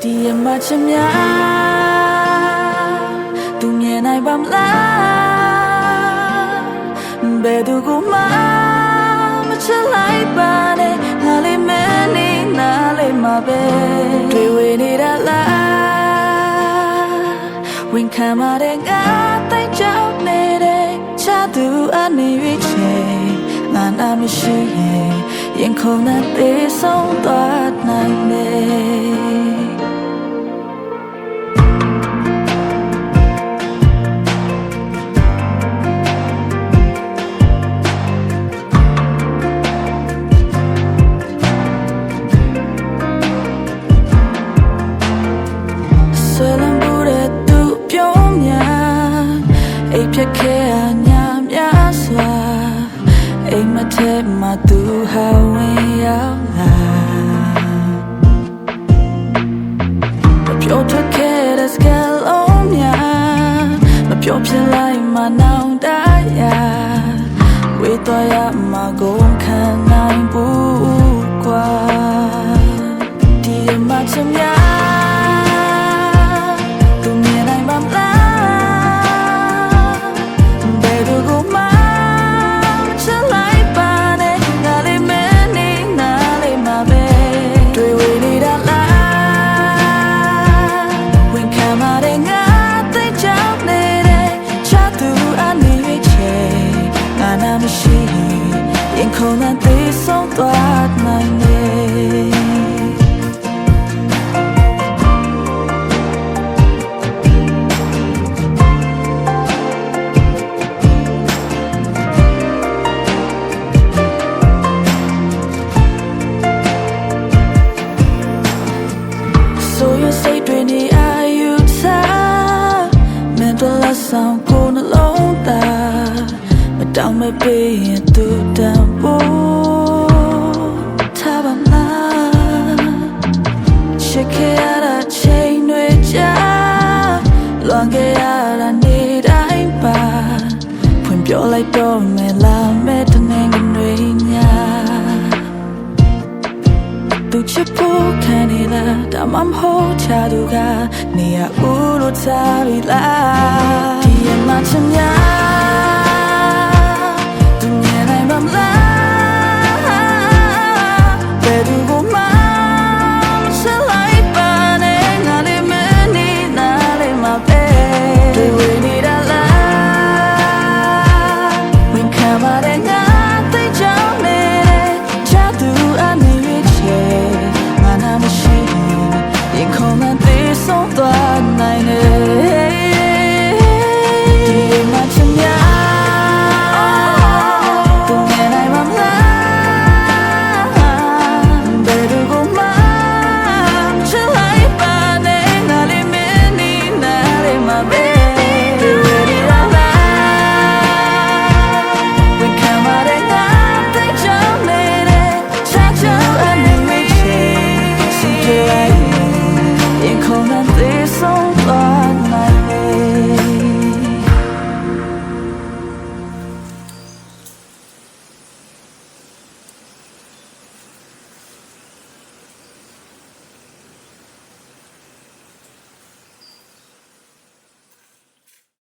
ဒီမှာချင်များသူမြင်နိုင်ပါမလားဘယ်သူကမှမချစ်လိုက်ပါနဲ့ငါလေးမနေနားလေးမှာပဲတွေ့ဝေနေတာလားဝင်ခံမတဲ့ငါတိုက်ကြောက်နေတဲ့ချသူအနေရွေးချယ်ငါနာမရှိရင်ရင်ခုန်တဲ့သေးဆုံးသွားနိုင်တယ်အိပ်ဖြစ်ခဲ့ရညာများစွာအိမ်မထဲမှာသူဟာဝင်ရောက်လာမပြောထွက်ခဲ့တဲ့စကားလုံးများမပြောပြလိုက်မှနောင်တရဝေးသွားရမှာကိုခံနိုင်ဘူးကွာဒီမှာချင်များရင်ခုန်တဲ့သေးဆုံးသွားနိုင်တယ်ဆိုရစိတ်တွေနေအာယူစားမင်းတို့လက်ဆောင်ကိုနှလုံးသားမတောင်းမပေးရင်သူတန်ဖို့ထားပါလားချစ်ခဲ့ရတာချိန်တွေကြာလွန်ခဲ့ရတာနေ့တိုင်းပါဖွင့်ပြောလိုက်တော့မယ်လားမဲ့တနေ့ကတွေညာသူချစ်ဖို့ခံနေလားဒါမှမဟုတ်ချသူကနေရဦးလို့ထားပြီလားဒီမှာချင်များ